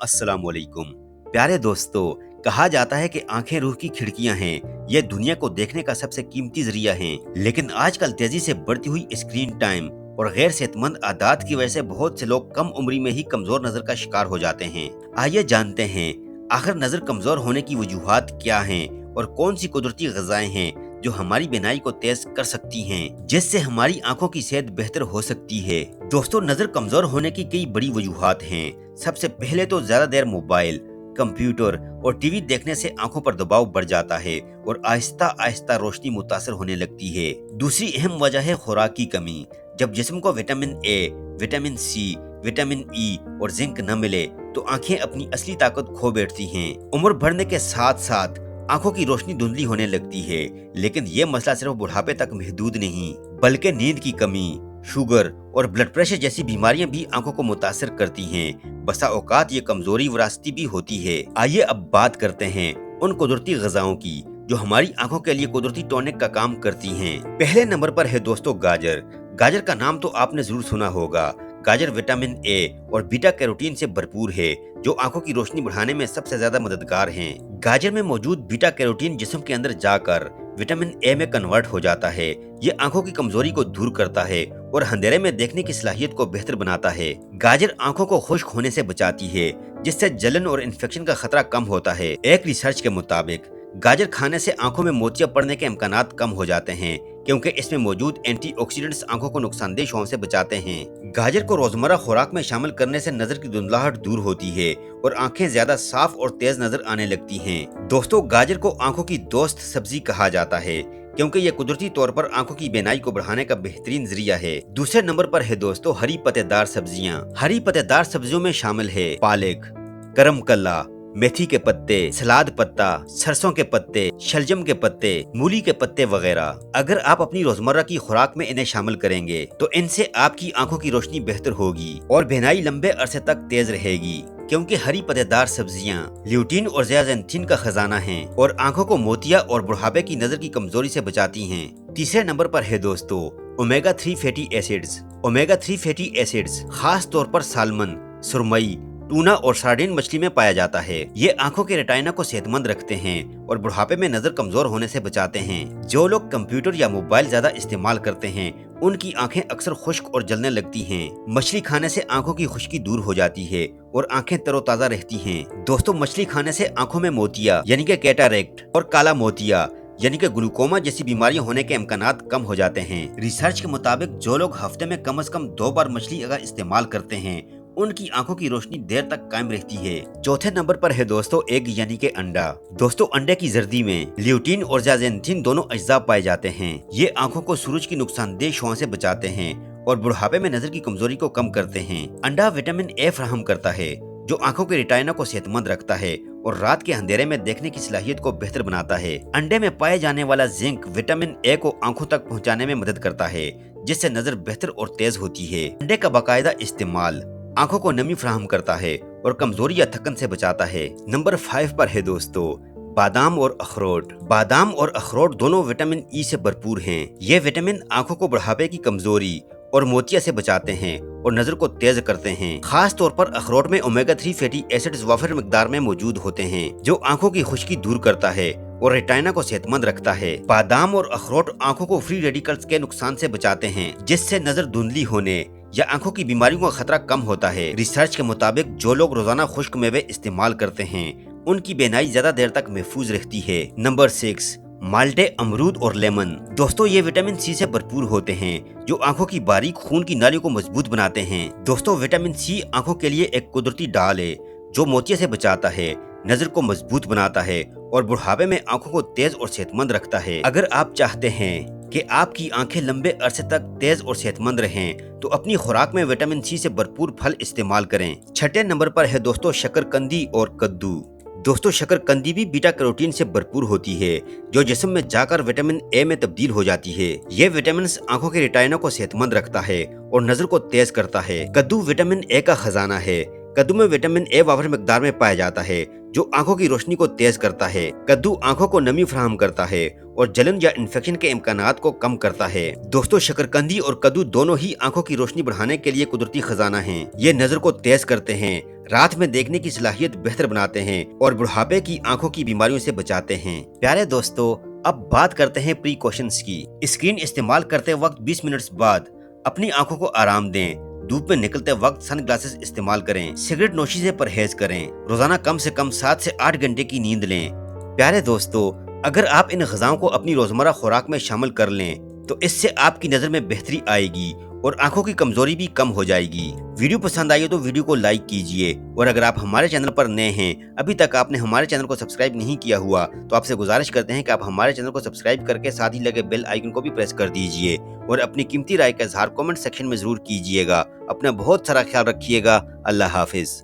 अस्सलाम वालेकुम। प्यारे दोस्तों, कहा जाता है कि आंखें रूह की खिड़कियां हैं। ये दुनिया को देखने का सबसे कीमती जरिया हैं। लेकिन आजकल तेजी से बढ़ती हुई स्क्रीन टाइम और गैर सेहतमंद आदत की वजह से बहुत से लोग कम उम्र में ही कमजोर नजर का शिकार हो जाते हैं। आइए जानते हैं आखिर नजर कमजोर होने की वजूहात क्या हैं और कौन सी कुदरती ग़िज़ाएं हैं जो हमारी बीनाई को तेज कर सकती हैं, जिससे हमारी आंखों की सेहत बेहतर हो सकती है। दोस्तों, नजर कमजोर होने की कई बड़ी वजूहात हैं। सबसे पहले तो ज्यादा देर मोबाइल, कंप्यूटर और टीवी देखने से आंखों पर दबाव बढ़ जाता है और आहिस्ता आहिस्ता रोशनी मुतासर होने लगती है। दूसरी अहम वजह है खुराक की कमी। जब जिस्म को vitamin A, vitamin C, vitamin E और जिंक न मिले तो आंखें अपनी असली ताकत खो बैठती हैं। उम्र बढ़ने के साथ साथ आंखों की रोशनी धुंधली होने लगती है। लेकिन ये मसला सिर्फ बुढ़ापे तक महदूद नहीं, बल्कि नींद की कमी, शुगर और ब्लड प्रेशर जैसी बीमारियां भी आंखों को मुतासर करती हैं। बसा औकात ये कमजोरी विरासती भी होती है। आइए अब बात करते हैं उन कुदरती ग़िज़ाओं की जो हमारी आंखों के लिए कुदरती टॉनिक का काम करती हैं। पहले नंबर पर है दोस्तों गाजर। गाजर का नाम तो आपने जरूर सुना होगा। गाजर विटामिन ए और बीटा कैरोटीन से भरपूर है, जो आंखों की रोशनी बढ़ाने में सबसे ज्यादा मददगार हैं। गाजर में मौजूद बीटा कैरोटीन जिस्म के अंदर जाकर विटामिन ए में कन्वर्ट हो जाता है। ये आंखों की कमजोरी को दूर करता है और अंधेरे में देखने की सलाहियत को बेहतर बनाता है। गाजर आंखों को खुश्क होने से बचाती है, जिससे जलन और इन्फेक्शन का खतरा कम होता है। एक रिसर्च के मुताबिक गाजर खाने से आंखों में मोतिया पड़ने के इम्कानात कम हो जाते हैं, क्योंकि इसमें मौजूद एंटीऑक्सीडेंट्स आंखों को नुकसानदेह शौं से बचाते हैं। गाजर को रोजमर्रा खुराक में शामिल करने से नजर की धुंधलाहट दूर होती है और आंखें ज्यादा साफ और तेज नजर आने लगती हैं। दोस्तों, गाजर को आंखों की दोस्त सब्जी कहा जाता है, क्योंकि ये कुदरती तौर पर आंखों की बीनाई को बढ़ाने का बेहतरीन जरिया है। दूसरे नंबर पर है दोस्तों हरी पत्तेदार सब्जियां। हरी पत्तेदार सब्जियों में शामिल है पालक, करम कल्ला, मेथी के पत्ते, सलाद पत्ता, सरसों के पत्ते, शलजम के पत्ते, मूली के पत्ते वगैरह। अगर आप अपनी रोजमर्रा की खुराक में इन्हें शामिल करेंगे तो इनसे आपकी आंखों की रोशनी बेहतर होगी और बीनाई लंबे अरसे तक तेज रहेगी, क्योंकि हरी पत्तेदार सब्जियां ल्यूटीन और ज़ियाज़ैंथिन का खजाना हैं और आंखों को मोतिया और बुढ़ापे की नजर की कमजोरी से बचाती हैं। तीसरे नंबर पर है दोस्तों omega 3 fatty acids. Omega 3 fatty acids खास तौर पर सालमन, सुरमई, टूना और सार्डिन मछली में पाया जाता है। ये आंखों के रेटिना को सेहतमंद रखते हैं और बुढ़ापे में नजर कमजोर होने से बचाते हैं। जो लोग कंप्यूटर या मोबाइल ज्यादा इस्तेमाल करते हैं उनकी आंखें अक्सर खुश्क और जलने लगती हैं। मछली खाने से आंखों की खुश्की दूर हो जाती है और आंखें तरोताजा रहती हैं। दोस्तों, मछली खाने से आंखों में मोतिया यानी कि कैटारेक्ट और काला मोतिया यानी कि ग्लूकोमा जैसी बीमारियां होने के इम्कानात कम हो जाते हैं। रिसर्च के मुताबिक जो लोग हफ्ते में कम से कम 2 बार मछली अगर इस्तेमाल करते हैं उनकी आंखों की रोशनी देर तक कायम रहती है। चौथे नंबर पर है दोस्तों एग यानी के अंडा। दोस्तों, अंडे की जर्दी में ल्यूटीन और ज़ियाज़ैंथिन दोनों अज्जा पाए जाते हैं। ये आंखों को सूरज की नुकसानदेह शौं से बचाते हैं और बुढ़ापे में नजर की कमजोरी को कम करते हैं। अंडा विटामिन ए फराहम करता है, जो आंखों के रेटिना को सेहतमंद रखता है और रात के अंधेरे में देखने की सलाहियत को बेहतर बनाता है। अंडे में पाए जाने वाला जिंक विटामिन ए को आंखों तक पहुंचाने में मदद करता है, जिससे नजर बेहतर और तेज होती है। अंडे का बाकायदा इस्तेमाल आंखों को नमी फराहम करता है और कमजोरी या थकन से बचाता है। नंबर 5 पर है दोस्तों बादाम और अखरोट। बादाम और अखरोट दोनों विटामिन ई से भरपूर हैं। ये विटामिन आंखों को बुढ़ापे की कमजोरी और मोतिया से बचाते हैं और नजर को तेज करते हैं। खास तौर पर अखरोट में ओमेगा 3 फैटी एसिड्स वाफिर मिकदार में मौजूद होते हैं, जो आंखों की खुश्की दूर करता है और रेटिना को सेहतमंद रखता है। बादाम और अखरोट आंखों को फ्री रेडिकल्स के नुकसान से बचाते हैं, जिससे नजर धुंधली होने या आंखों की बीमारियों का खतरा कम होता है। रिसर्च के मुताबिक जो लोग रोजाना खुश्क मेवे इस्तेमाल करते हैं उनकी बीनाई ज्यादा देर तक महफूज रहती है। नंबर 6 माल्टे, अमरूद और लेमन। दोस्तों, ये विटामिन सी से भरपूर होते हैं, जो आंखों की बारीक खून की नालियों को मजबूत बनाते हैं। दोस्तों, विटामिन सी आंखों के लिए एक कुदरती ढाल है, जो मोतिया से बचाता है, नजर को मजबूत बनाता है और बुढ़ापे में आंखों को तेज और सेहतमंद रखता है। अगर आप चाहते हैं कि आपकी आंखें लंबे अरसे तक तेज और सेहतमंद रहें तो अपनी खुराक में विटामिन सी से भरपूर फल इस्तेमाल करें। छठे नंबर पर है दोस्तों शकरकंदी और कद्दू। दोस्तों, शकरकंदी भी बीटा कैरोटीन से भरपूर होती है, जो जिस्म में जाकर विटामिन ए में तब्दील हो जाती है। ये विटामिन आंखों के रेटिना को सेहतमंद रखता है और नजर को तेज करता है। कद्दू विटामिन ए का खजाना है। कद्दू में विटामिन ए वाफिर मिकदार में पाया जाता है, जो आंखों की रोशनी को तेज करता है। कद्दू आंखों को नमी फराहम करता है और जलन या इन्फेक्शन के इम्कानात को कम करता है। दोस्तों, शकरकंदी और कद्दू दोनों ही आंखों की रोशनी बढ़ाने के लिए कुदरती खजाना हैं। ये नजर को तेज करते हैं, रात में देखने की सलाहियत बेहतर बनाते हैं और बुढ़ापे की आंखों की बीमारियों से बचाते हैं। प्यारे दोस्तों, अब बात करते हैं प्रीकॉशंस की। स्क्रीन इस्तेमाल करते वक्त 20 मिनट बाद अपनी आंखों को आराम दें। धूप में निकलते वक्त सन ग्लासेस इस्तेमाल करें। सिगरेट नोशी से परहेज करें। रोजाना कम से कम 7 से 8 घंटे की नींद लें। प्यारे दोस्तों, अगर आप इन ग़िज़ाओं को अपनी रोजमर्रा खुराक में शामिल कर लें तो इससे आपकी नज़र में बेहतरी आएगी और आंखों की कमजोरी भी कम हो जाएगी। वीडियो पसंद आई हो तो वीडियो को लाइक कीजिए, और अगर आप हमारे चैनल पर नए हैं, अभी तक आपने हमारे चैनल को सब्सक्राइब नहीं किया हुआ, तो आपसे गुजारिश करते हैं कि आप हमारे चैनल को सब्सक्राइब करके साथ ही लगे बेल आइकन को भी प्रेस कर दीजिए और अपनी कीमती राय का इजहार कमेंट सेक्शन में जरूर कीजिएगा। अपना बहुत सारा ख्याल रखिएगा। अल्लाह हाफिज।